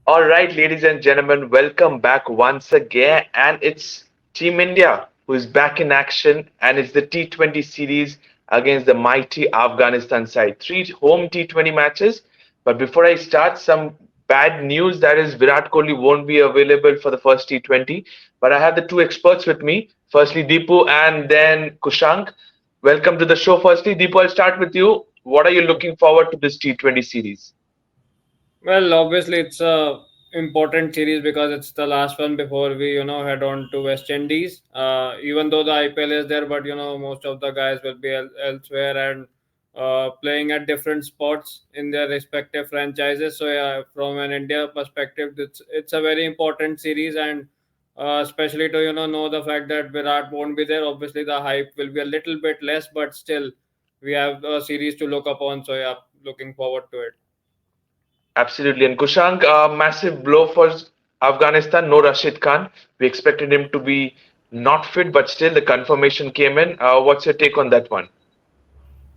All right, ladies and gentlemen, welcome back once again. And it's Team India who is back in action, and it's the T20 series against the mighty Afghanistan side. Three home T20 matches. But before I start, some bad news that is Virat Kohli won't be available for the first T20. But I have the two experts with me. Firstly, Deepu and then Kushank. Welcome to the show. Firstly, Deepu, I'll start with you. What are you looking forward to this T20 series? Well, obviously it's a important series because it's the last one before we, head on to West Indies. Even though the IPL is there, but most of the guys will be elsewhere and playing at different spots in their respective franchises. So yeah, from an India perspective, it's a very important series, and especially to know the fact that Virat won't be there. Obviously, the hype will be a little bit less, but still we have a series to look upon. So yeah, looking forward to it. Absolutely. And Kushank, a massive blow for Afghanistan. No Rashid Khan. We expected him to be not fit, but still the confirmation came in. What's your take on that one?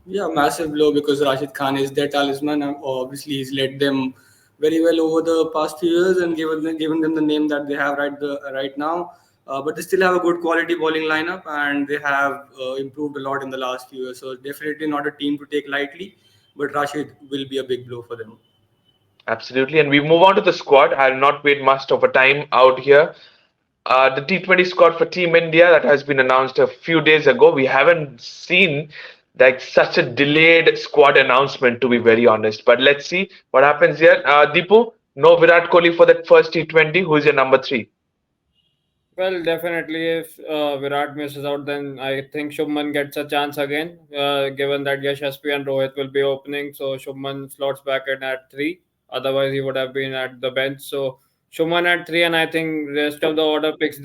Yeah, massive blow because Rashid Khan is their talisman. And obviously, he's led them very well over the past few years and given them the name that they have right now. But they still have a good quality bowling lineup, and they have improved a lot in the last few years. So definitely not a team to take lightly. But Rashid will be a big blow for them. Absolutely. And we move on to the squad. I'll not wait much of a time out here. The T20 squad for Team India that has been announced a few days ago. We haven't seen like such a delayed squad announcement, to be very honest. But let's see what happens here. Deepu, no Virat Kohli for that first T20. Who is your number three? Well, definitely, if Virat misses out, then I think Shubman gets a chance again. Given that Yashasvi and Rohit will be opening, so Shubman slots back in at three. Otherwise, he would have been at the bench. So Shubman at three, and I think rest of the order picks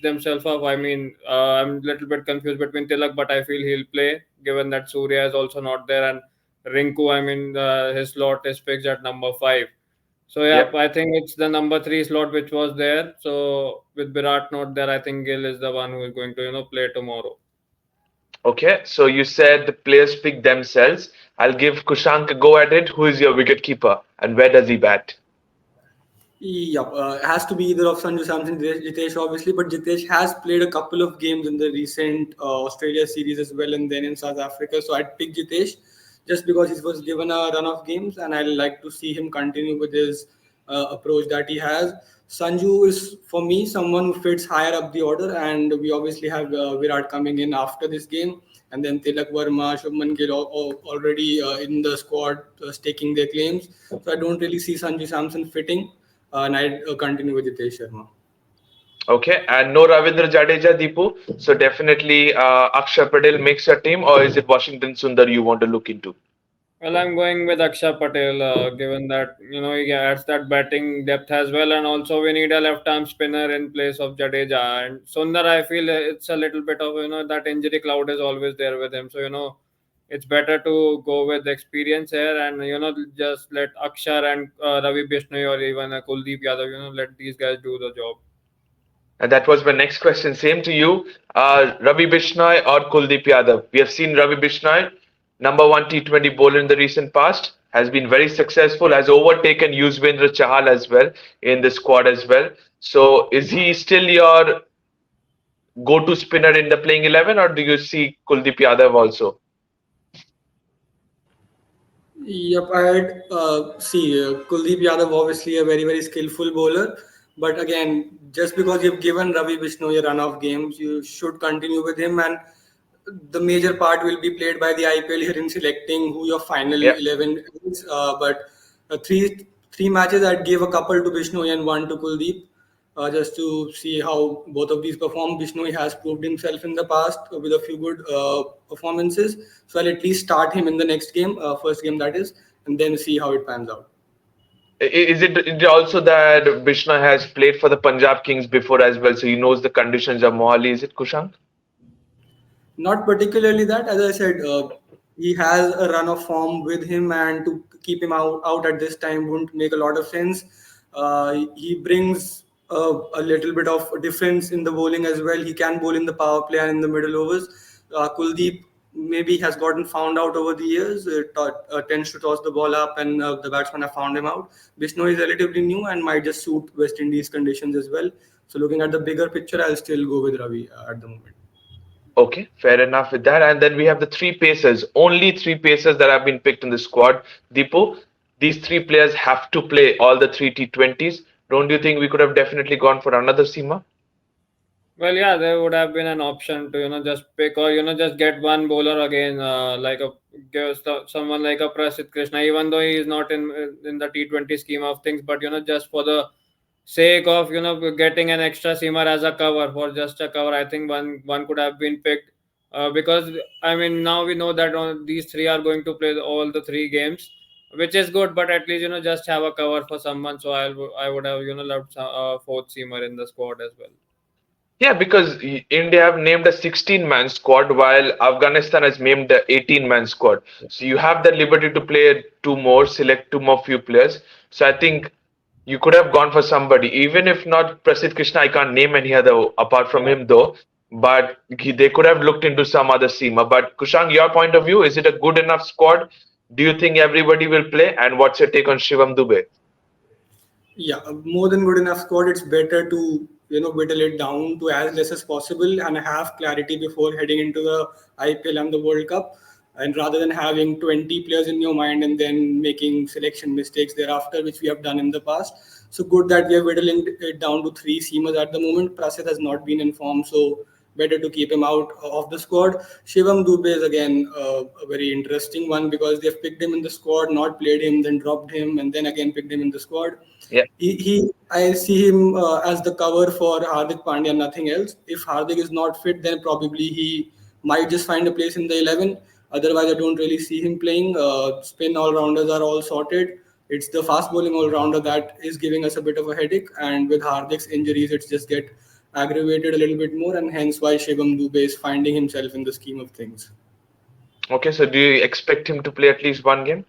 themselves up. I mean, I'm a little bit confused between Tilak, but I feel he'll play. Given that Surya is also not there, and Rinku, I mean, his slot is fixed at number five. So yeah, Yep. I think it's the number three slot which was there. So with Virat not there, I think Gill is the one who is going to play tomorrow. Okay, so you said the players pick themselves. I'll give Kushank a go at it. Who is your wicket keeper and where does he bat? Yeah, it has to be either of Sanju Samson, Jitesh, obviously, but Jitesh has played a couple of games in the recent Australia series as well, and then in South Africa. So I'd pick Jitesh just because he was given a run of games, and I like to see him continue with his approach that he has. Sanju is, for me, someone who fits higher up the order, and we obviously have Virat coming in after this game, and then Tilak Verma, Shubman Gill already in the squad staking their claims. So I don't really see Sanju Samson fitting and I continue with Hitesh Sharma. Okay, and no Ravindra Jadeja, Deepu. So definitely Akshay Patel makes your team, or is it Washington Sundar you want to look into? Well, I'm going with Akshay Patel, given that he adds that batting depth as well, and also we need a left-arm spinner in place of Jadeja and Sundar. I feel it's a little bit of that injury cloud is always there with him, so it's better to go with experience here and just let Akshar and Ravi Bishnoi or even Kuldeep Yadav let these guys do the job. And that was my next question. Same to you, Ravi Bishnoi or Kuldeep Yadav. We have seen Ravi Bishnoi, number one T20 bowler in the recent past, has been very successful, has overtaken Yuzvendra Chahal as well in the squad as well. So is he still your go-to spinner in the playing 11, or do you see Kuldeep Yadav also? Yep, I'd see Kuldeep Yadav, obviously a very skillful bowler. But again, just because you've given Ravi Bishnoi a run of games, you should continue with him. And the major part will be played by the IPL here in selecting who your final Yeah. 11 is. But three matches, I'd give a couple to Bishnoi and one to Kuldeep. Just to see how both of these perform. Bishnoi has proved himself in the past with a few good performances. So I'll at least start him in the next game, first game that is, and then see how it pans out. Is it also that Bishnoi has played for the Punjab Kings before as well, so he knows the conditions of Mohali? Is it Kushank? Not particularly that, as I said, he has a run of form with him, and to keep him out at this time wouldn't make a lot of sense. He brings a little bit of difference in the bowling as well. He can bowl in the power play and in the middle overs. Kuldeep maybe has gotten found out over the years. Tends to toss the ball up, and the batsmen have found him out. Bisnoy is relatively new and might just suit West Indies conditions as well. So looking at the bigger picture, I'll still go with Ravi at the moment. Okay, fair enough with that. And then we have the three pacers, only three pacers that have been picked in the squad. Deepu, these three players have to play all the three T20s. Don't you think we could have definitely gone for another seamer? Well, yeah, there would have been an option to just pick, or just get one bowler again, like a someone like a Prasidh Krishna, even though he is not in the T20 scheme of things, but just for the sake of getting an extra seamer as a cover, for just a cover, I think one could have been picked, because I mean now we know that these three are going to play all the three games, which is good, but at least just have a cover for someone. So I would have loved a fourth seamer in the squad as well. Yeah, because India have named a 16-man squad while Afghanistan has named a 18-man squad. So you have the liberty to play two more, select two more few players. So I think you could have gone for somebody, even if not Prasidh Krishna. I can't name any other apart from him though. But they could have looked into some other seamer. But Kushang, your point of view, is it a good enough squad? Do you think everybody will play? And what's your take on Shivam Dube? Yeah, more than good enough squad. It's better to whittle it down to as less as possible and have clarity before heading into the IPL and the World Cup. And rather than having 20 players in your mind and then making selection mistakes thereafter, which we have done in the past. So good that we are whittling it down to three seamers at the moment. Prasid has not been informed, so better to keep him out of the squad. Shivam Dube is again a very interesting one because they've picked him in the squad, not played him, then dropped him, and then again picked him in the squad. Yeah. I see him as the cover for Hardik Pandya, nothing else. If Hardik is not fit, then probably he might just find a place in the 11. Otherwise, I don't really see him playing. Spin all rounders are all sorted. It's the fast bowling all rounder that is giving us a bit of a headache. And with Hardik's injuries, it's just get aggravated a little bit more, and hence why Shivam Dube is finding himself in the scheme of things. Okay, so do you expect him to play at least one game?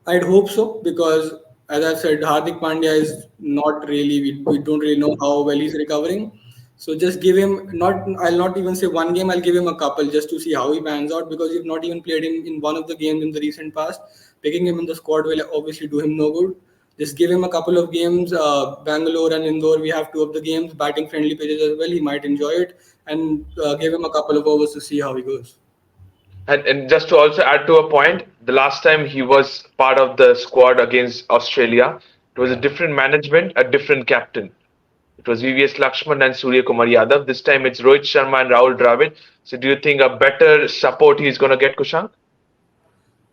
I'd hope so because, as I said, Hardik Pandya is not really. We don't really know how well he's recovering. So just give him not. I'll not even say one game. I'll give him a couple just to see how he pans out because you've not even played him in one of the games in the recent past. Picking him in the squad will obviously do him no good. Just give him a couple of games. Bangalore and Indore, we have two of the games, batting friendly pitches as well. He might enjoy it, and give him a couple of overs to see how he goes. And just to also add to a point, the last time he was part of the squad against Australia, it was a different management, a different captain. It was VVS Lakshman and Surya Kumar Yadav. This time it's Rohit Sharma and Rahul Dravid. So do you think a better support he's going to get, Kushank?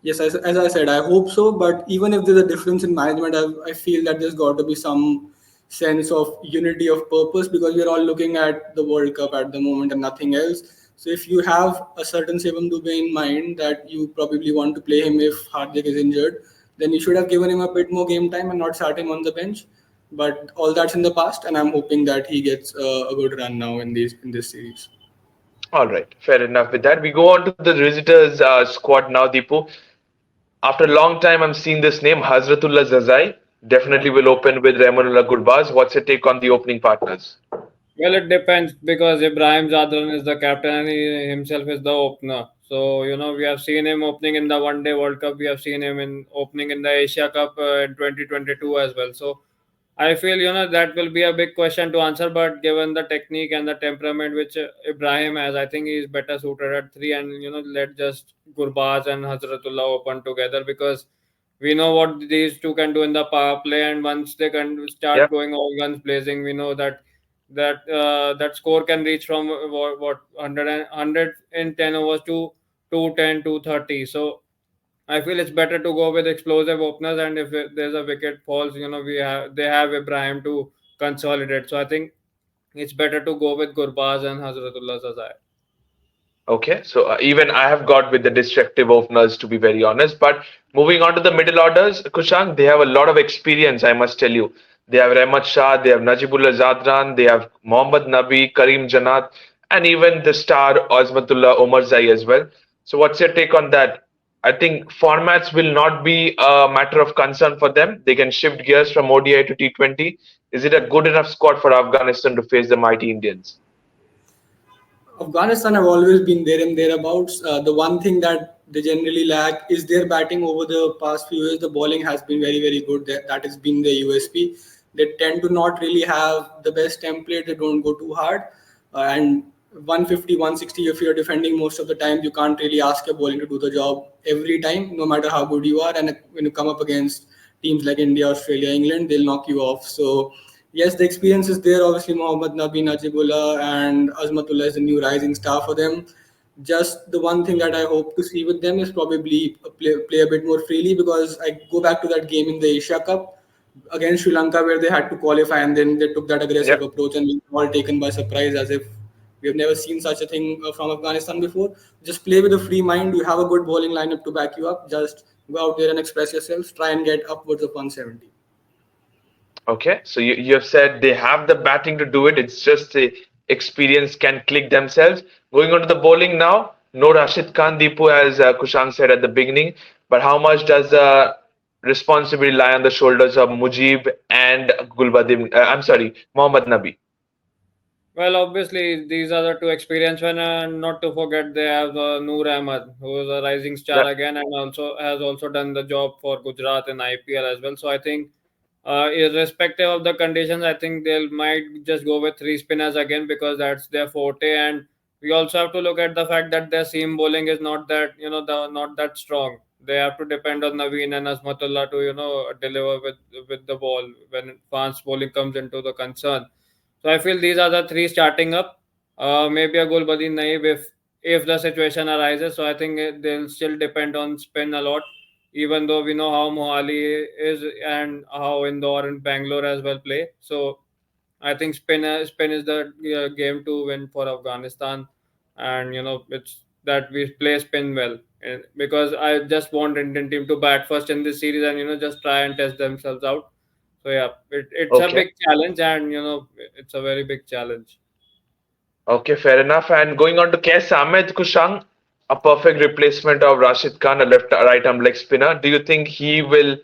Yes, as I said, I hope so. But even if there's a difference in management, I feel that there's got to be some sense of unity of purpose because we're all looking at the World Cup at the moment and nothing else. So if you have a certain Shivam Dube in mind that you probably want to play him if Hardik is injured, then you should have given him a bit more game time and not sat him on the bench. But all that's in the past, and I'm hoping that he gets a good run now in this series. All right, fair enough with that. We go on to the visitors squad now, Deepu. After a long time, I'm seeing this name, Hazratullah Zazai. Definitely will open with Rahmanullah Gurbaz. What's your take on the opening partners? Well, it depends because Ibrahim Zadran is the captain and he himself is the opener. So, we have seen him opening in the One Day World Cup. We have seen him in opening in the Asia Cup in 2022 as well. So, I feel, that will be a big question to answer. But given the technique and the temperament which Ibrahim has, I think he is better suited at three. And, let just Gurbaz and Hazratullah open together because we know what these two can do in the power play. And once they can Yeah. start going all guns blazing, we know that score can reach from what 100 in 10 overs to 210 230. So I feel it's better to go with explosive openers, and if there's a wicket falls, they have Ibrahim to consolidate. So I think it's better to go with Gurbaz and Hazratullah Zazai. Okay, so even I have got with the destructive openers to be very honest. But moving on to the middle orders, Kushank, they have a lot of experience, I must tell you. They have Rahmat Shah, they have Najibullah Zadran, they have Mohammad Nabi, Karim Janat, and even the star Azmatullah Omar Zai as well. So, what's your take on that? I think formats will not be a matter of concern for them. They can shift gears from ODI to T20. Is it a good enough squad for Afghanistan to face the mighty Indians? Afghanistan have always been there and thereabouts. The one thing that they generally lack is their batting over the past few years. The bowling has been very, very good. That has been their USP. They tend to not really have the best template. They don't go too hard. And 150, 160, if you're defending most of the time, you can't really ask your bowling to do the job every time, no matter how good you are. And when you come up against teams like India, Australia, England, they'll knock you off. So yes, the experience is there. Obviously, Mohammad Nabi, Najibullah, and Azmatullah is the new rising star for them. Just the one thing that I hope to see with them is probably play a bit more freely, because I go back to that game in the Asia Cup against Sri Lanka where they had to qualify and then they took that aggressive Yeah. approach and we were all taken by surprise as if we have never seen such a thing from Afghanistan before. Just play with a free mind. You have a good bowling lineup to back you up. Just go out there and express yourself. Try and get upwards of 170. Okay, so you have said they have the batting to do it. It's just the experience can click themselves. Going on to the bowling now, no Rashid Khan, Deepu, as Kushang said at the beginning. But how much does the responsibility lie on the shoulders of Mujib and Gulbadim? I'm sorry, Mohammad Nabi. Well, obviously, these are the two experienced ones, and not to forget they have Noor Ahmad, who is a rising star Right. again, and also has also done the job for Gujarat in IPL as well. So I think, irrespective of the conditions, I think they might just go with three spinners again because that's their forte. And we also have to look at the fact that their seam bowling is not that not that strong. They have to depend on Naveen and Azmatullah to deliver with the ball when fast bowling comes into the concern. So I feel these are the three starting up. Maybe a Gulbadi Naib if the situation arises. So I think they'll still depend on spin a lot, even though we know how Mohali is and how Indore and Bangalore as well play. So I think spin is the game to win for Afghanistan, and it's that we play spin well. Because I just want Indian team to bat first in this series and just try and test themselves out. So yeah, it's a Okay. big challenge, and it's a very big challenge. Okay, fair enough. And going on to Kes Ahmed Kushang, a perfect replacement of Rashid Khan, a left right arm leg spinner. Do you think he will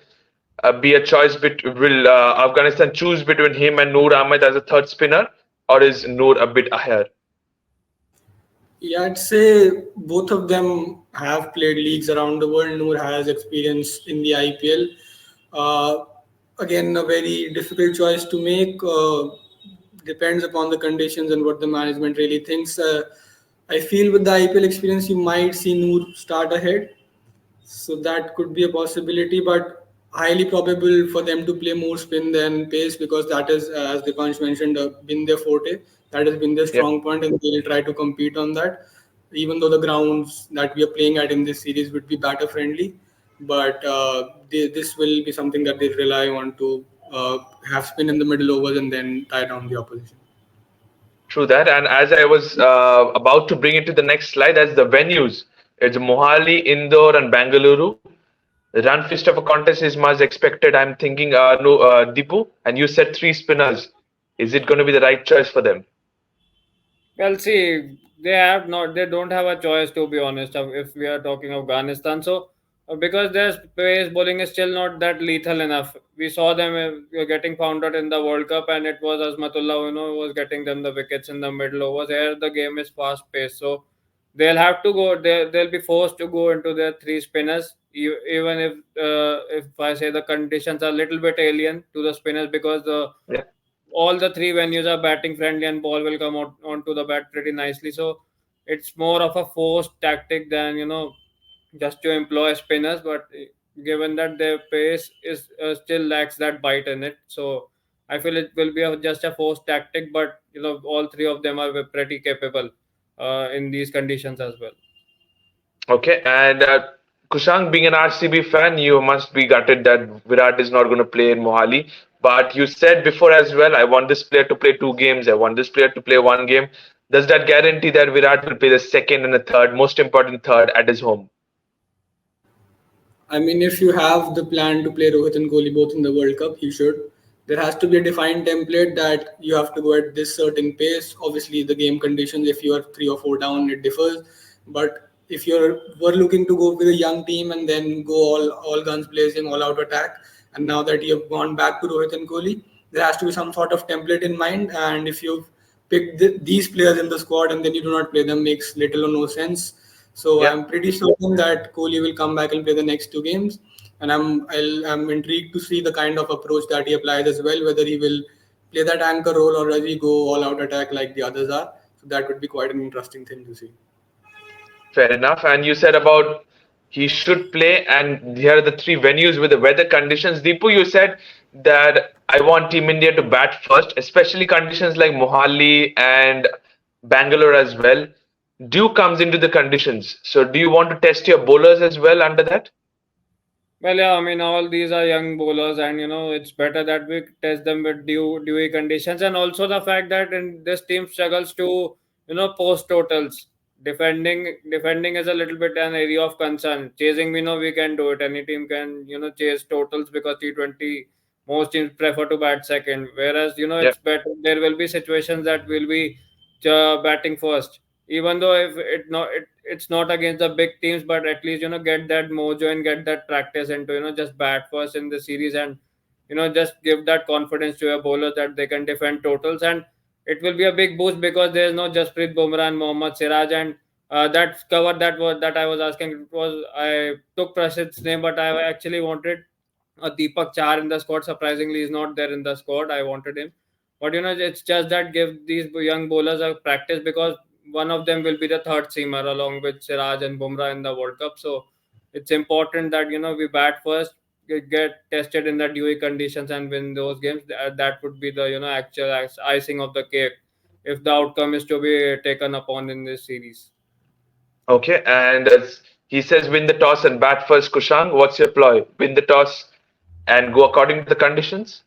be a choice? Will Afghanistan choose between him and Noor Ahmed as a third spinner, or is Noor a bit ahead? Yeah, I'd say both of them have played leagues around the world. Noor has experience in the IPL. Uh, Again, a very difficult choice to make. Depends upon the conditions and what the management really thinks. I feel with the IPL experience, you might see Noor start ahead, so that could be a possibility, but highly probable for them to play more spin than pace, because that is, as Dipansh mentioned, been their forte. That has been their Yeah. strong point, and they'll try to compete on that. Even though the grounds that we are playing at in this series would be batter friendly, but this will be something that they rely on to have spin in the middle overs and then tie down the opposition. True that. And as I was about to bring it to the next slide, as the venues, it's Mohali, Indore, and Bangalore. The run fist of a contest is much expected. I'm thinking, no, Deepu, and you said three spinners. Is it going to be the right choice for them? Well, see, they don't have a choice, to be honest, if we are talking Afghanistan. So, because their pace bowling is still not that lethal enough. We saw them getting found out in the World Cup, and it was Azmatullah, who was getting them the wickets in the middle overs. Here, the game is fast paced. So, they'll have to go, they'll be forced to go into their three spinners, even if I say the conditions are a little bit alien to the spinners, because Yeah. all the three venues are batting friendly and ball will come out onto the bat pretty nicely. So it's more of a forced tactic than just to employ spinners. But given that their pace is still lacks that bite in it, so I feel it will be just a forced tactic. But all three of them are pretty capable in these conditions as well. Okay. And Kushang, being an RCB fan, you must be gutted that Virat is not going to play in Mohali. But you said before as well, I want this player to play two games. I want this player to play one game. Does that guarantee that Virat will play the second and the third, most important third, at his home? I mean, if you have the plan to play Rohit and Kohli both in the World Cup, you should. There has to be a defined template that you have to go at this certain pace. Obviously, the game conditions, if you are 3 or 4 down, it differs. But if were looking to go with a young team and then go all guns blazing, all out attack, and now that you have gone back to Rohit and Kohli, there has to be some sort of template in mind. And if you've pick these players in the squad and then you do not play them makes little or no sense. So Yeah. I'm pretty certain that Kohli will come back and play the next two games, and I'm intrigued to see the kind of approach that he applies as well. Whether he will play that anchor role or does he go all out attack like the others are. So that would be quite an interesting thing to see. Fair enough. And you said about he should play, and here are the three venues with the weather conditions. Deepu, you said that I want Team India to bat first, especially conditions like Mohali and Bangalore as well. Dew comes into the conditions. So, do you want to test your bowlers as well under that? Well, yeah, I mean, all these are young bowlers, and it's better that we test them with dewy conditions, and also the fact that in this team struggles to post totals. Defending is a little bit an area of concern. Chasing, we can do it. Any team can chase totals because T20 most teams prefer to bat second, whereas Yeah. it's better. There will be situations that will be batting first, even though if it's not against the big teams, but at least get that mojo and get that practice into just bat first in the series, and just give that confidence to your bowlers that they can defend totals, and it will be a big boost because there is no Jasprit Bumrah and Mohammad Siraj, and that cover that I was asking, it was I took Prasid's name, but I actually wanted Deepak Char in the squad. Surprisingly, he's not there in the squad. I wanted him, but it's just that give these young bowlers a practice because one of them will be the third seamer along with Siraj and Bumrah in the World Cup. So it's important that we bat first, get tested in the dewy conditions, and win those games. That would be the actual icing of the cake if the outcome is to be taken upon in this series. Okay. And as he says, win the toss and bat first, Kushang. What's your ploy? Win the toss and go according to the conditions?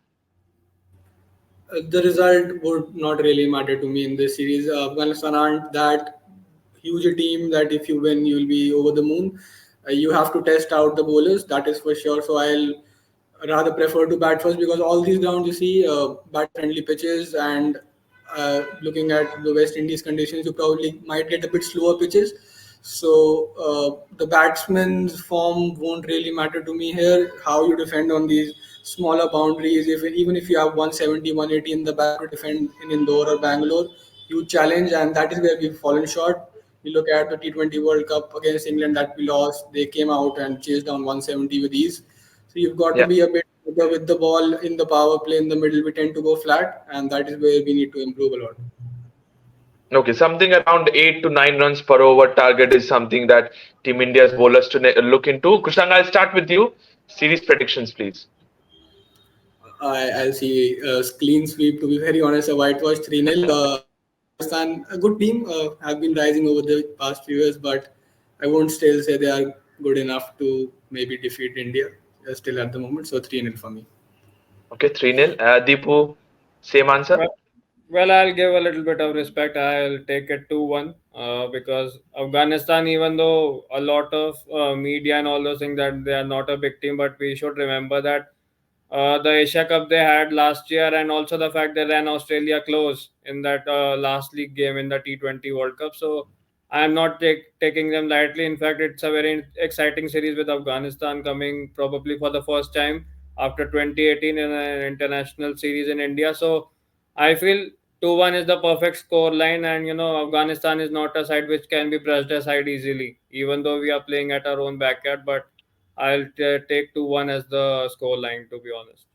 The result would not really matter to me in this series. Afghanistan aren't that huge a team that if you win, you'll be over the moon. You have to test out the bowlers, that is for sure. So I'll rather prefer to bat first because all these grounds you see bat friendly pitches, and looking at the West Indies conditions, you probably might get a bit slower pitches. So the batsman's form won't really matter to me here. How you defend on these smaller boundaries, if even if you have 170, 180 in the back to defend in Indore or Bangalore, you challenge, and that is where we've fallen short. You look at the T20 World Cup against England that we lost; they came out and chased down 170 with ease. So you've got to Yeah. be a bit with the ball in the power play in the middle. We tend to go flat, and that is where we need to improve a lot. Okay, something around 8 to 9 runs per over target is something that Team India's bowlers to look into. Kushang, I'll start with you. Series predictions, please. I'll see a clean sweep. To be very honest, a whitewash 3-0. Afghanistan, a good team, have been rising over the past few years, but I won't still say they are good enough to maybe defeat India still at the moment. So 3-0 for me. Okay, 3-0. Deepu, same answer? Well, well, I'll give a little bit of respect. I'll take it 2-1 because Afghanistan, even though a lot of media and all those things that they are not a big team, but we should remember that the Asia Cup they had last year, and also the fact they ran Australia close in that last league game in the T20 World Cup. So I am not taking them lightly. In fact, it's a very exciting series with Afghanistan coming probably for the first time after 2018 in an international series in India. So I feel 2-1 is the perfect score line, and Afghanistan is not a side which can be brushed aside easily, even though we are playing at our own backyard. But I'll take 2-1 as the score line, to be honest.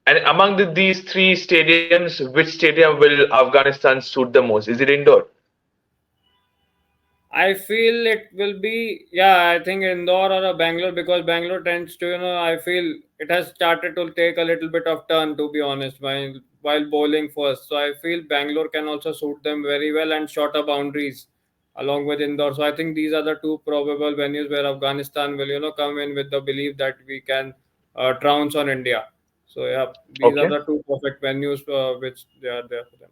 And among these three stadiums, which stadium will Afghanistan suit the most? Is it indoor? I feel it will be, yeah, I think Indore or a Bangalore because Bangalore tends to, I feel it has started to take a little bit of turn, to be honest, while bowling first. So I feel Bangalore can also suit them very well and shorter boundaries along with Indore. So I think these are the two probable venues where Afghanistan will, come in with the belief that we can trounce on India. So yeah, these are Okay. the two perfect venues which they are there for them.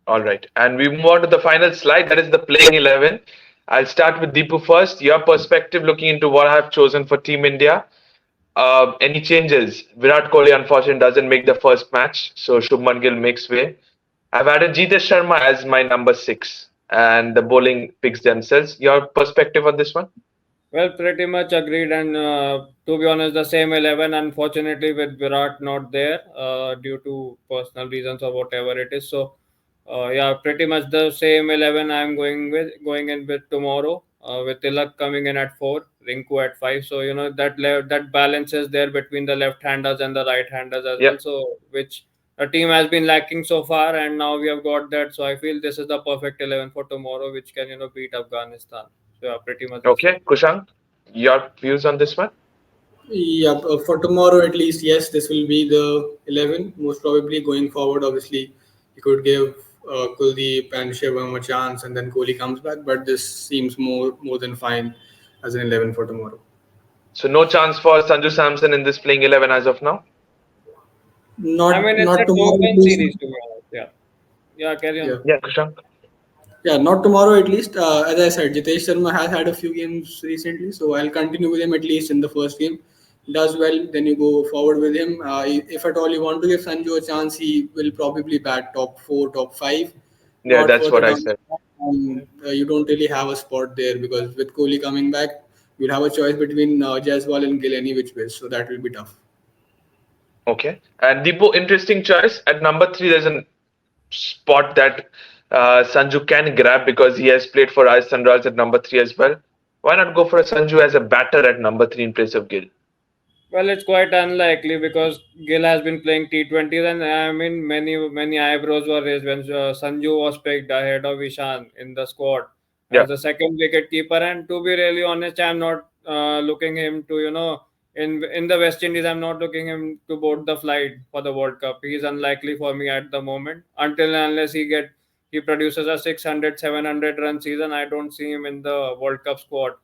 All right. And we move on to the final slide. That is the playing 11. I'll start with Deepu first. Your perspective looking into what I have chosen for Team India. Any changes? Virat Kohli, unfortunately, doesn't make the first match. So Shubman Gill makes way. I've added Jitesh Sharma as my number 6. And the bowling picks themselves. Your perspective on this one? Well, pretty much agreed. And to be honest, the same 11, unfortunately, with Virat not there due to personal reasons or whatever it is. So Yeah, pretty much the same 11 I'm going in with tomorrow. With Tilak coming in at 4, Rinku at 5. So that balance is there between the left-handers and the right-handers as well. Yep. So which the team has been lacking so far, and now we have got that. So I feel this is the perfect 11 for tomorrow, which can beat Afghanistan. So yeah, pretty much the same. Okay, Kushank, your views on this one? Yeah, for tomorrow at least, yes, this will be the 11. Most probably going forward, obviously, you could give Kuldeep and Shivam a chance, and then Kohli comes back. But this seems more than fine as an 11 for tomorrow. So no chance for Sanju Samson in this playing 11 as of now? I mean, it's a Not tomorrow at token least. series to be honest. Yeah, yeah, carry on. Yeah. Yeah, Kushank. Yeah, not tomorrow at least. As I said, Jitesh Sharma has had a few games recently, so I'll continue with him at least in the first game. Does well, then you go forward with him. If at all you want to give Sanju a chance, he will probably bat top four, top five, Yeah, not that's further what I down. said. You don't really have a spot there because with Kohli coming back, you'll have a choice between Jaiswal and Gill any which way, so that will be tough. Okay. And Deepu, interesting choice. At number 3, there's a spot that Sanju can grab because he has played for Ice Sunrise at number 3 as well. Why not go for a Sanju as a batter at number 3 in place of Gill? Well, it's quite unlikely because Gill has been playing T20s, and I mean many eyebrows were raised when Sanju was picked ahead of Ishan in the squad Yeah. as the second wicket keeper. And to be really honest, I'm not looking him to in the West Indies. I'm not looking him to board the flight for the World Cup. He's unlikely for me at the moment until and unless he produces a 600 700 run season. I don't see him in the World Cup squad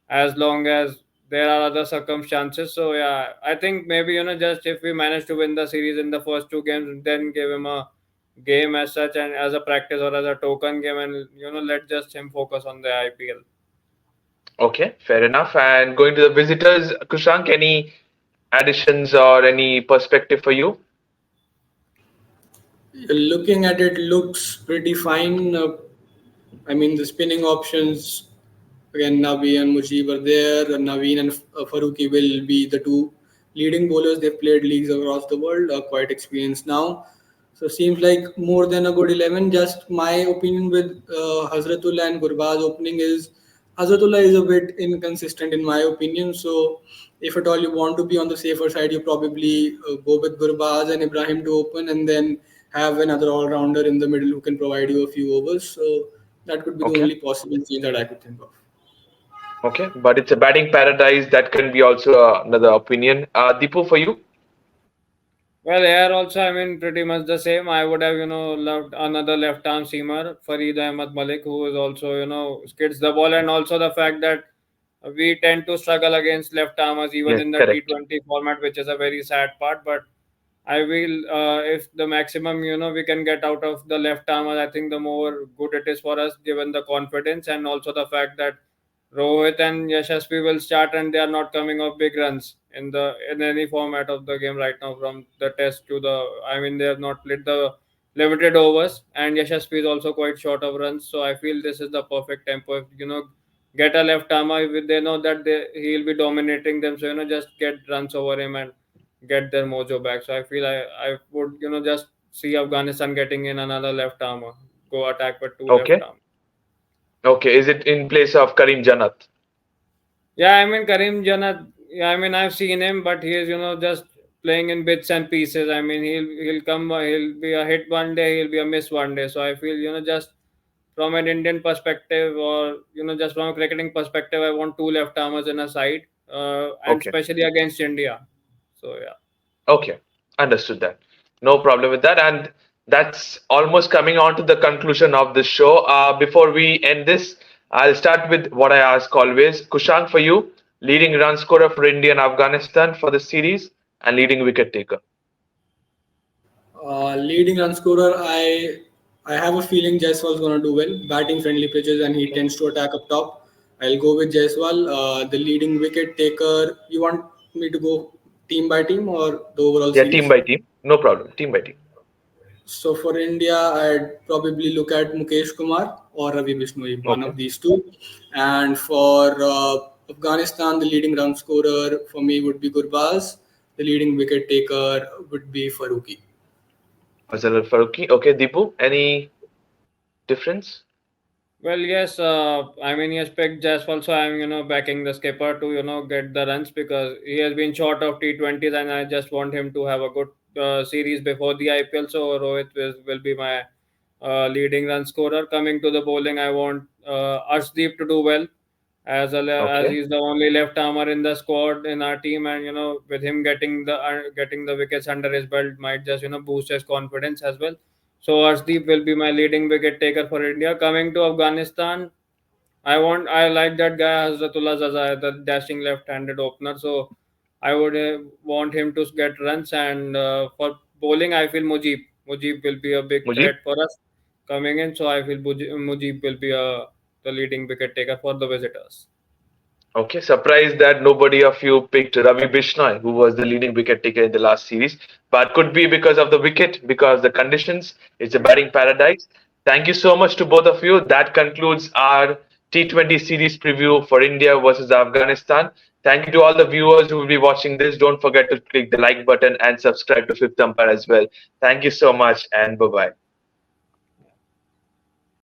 as long as there are other circumstances. So yeah, I think maybe just if we manage to win the series in the first two games, then give him a game as such and as a practice or as a token game, and let just him focus on the IPL. Okay, fair enough. And going to the visitors, Kushank, any additions or any perspective for you? Looking at it, looks pretty fine. I mean, the spinning options again, Nabi and Mujib are there. Naveen and Faruqi will be the two leading bowlers. They've played leagues across the world, are quite experienced now. So seems like more than a good 11. Just my opinion with Hazratullah and Gurbaz opening is Hazratullah is a bit inconsistent in my opinion. So if at all you want to be on the safer side, you probably go with Gurbaz and Ibrahim to open, and then have another all-rounder in the middle who can provide you a few overs. So that could be the Okay. only possible change that I could think of. Okay. But it's a batting paradise. That can be also another opinion. Deepu, for you? Well, here also, I mean, pretty much the same. I would have, loved another left arm seamer, Farid Ahmad Malik, who is also, skids the ball, and also the fact that we tend to struggle against left armers even Yes, in the correct. T20 format, which is a very sad part. But I will, if the maximum, we can get out of the left armers, I think the more good it is for us, given the confidence and also the fact that Rohit and Yashasvi will start and they are not coming off big runs in any format of the game right now from the test to the I mean they have not played the limited overs and Yashasvi is also quite short of runs, so I feel this is the perfect tempo. If get a left armer, if they know that he'll be dominating them, so just get runs over him and get their mojo back. So I feel I would just see Afghanistan getting in another left armer, go attack with two left Okay. arms. Okay. Is it in place of Karim Janat? Yeah, I mean Karim Janat. Yeah, I mean I've seen him, but he is just playing in bits and pieces. I mean he'll be a hit one day, he'll be a miss one day. So I feel just from an Indian perspective or just from a cricketing perspective, I want two left armers in a side, and Okay. especially against India. So yeah. Okay, understood that. No problem with that. And that's almost coming on to the conclusion of the show. Before we end this, I'll start with what I ask always. Kushank, for you, leading run scorer for India and Afghanistan for the series and leading wicket taker. Leading run scorer, I have a feeling Jaiswal's gonna do well. Batting friendly pitches and he Okay. tends to attack up top. I'll go with Jaiswal. The leading wicket taker. You want me to go team by team or the overall Yeah, team series? by team. No problem. Team by team. So for India, I'd probably look at Mukesh Kumar or Ravi Bishnoi, one Okay. of these two. And for Afghanistan, the leading run scorer for me would be Gurbaz. The leading wicket taker would be Faruqi. Azhar Faruqi. Okay, Deepu, any? difference? Well, yes, I mean, yes, picked Jaiswal, so I'm, backing the skipper to, get the runs because he has been short of T20s and I just want him to have a good series before the IPL. So Rohit will be my leading run scorer. Coming to the bowling, I want Arshdeep to do well as Okay. he's the only left armer in the squad in our team, and with him getting the wickets under his belt might just boost his confidence as well. So Arshdeep will be my leading wicket taker for India. Coming to Afghanistan, I like that guy Hazratullah Zaza, the dashing left-handed opener. So I would want him to get runs. And for bowling, I feel Mujib will be a big Mujib? threat for us coming in. So I feel Mujib will be the leading wicket taker for the visitors. Okay, surprised that nobody of you picked Ravi Bishnoi, who was the leading wicket taker in the last series. But could be because of the wicket, because the conditions. It's a batting paradise. Thank you so much to both of you. That concludes our T20 series preview for India versus Afghanistan. Thank you to all the viewers who will be watching this. Don't forget to click the like button and subscribe to Fifth Umpire as well. Thank you so much and bye bye.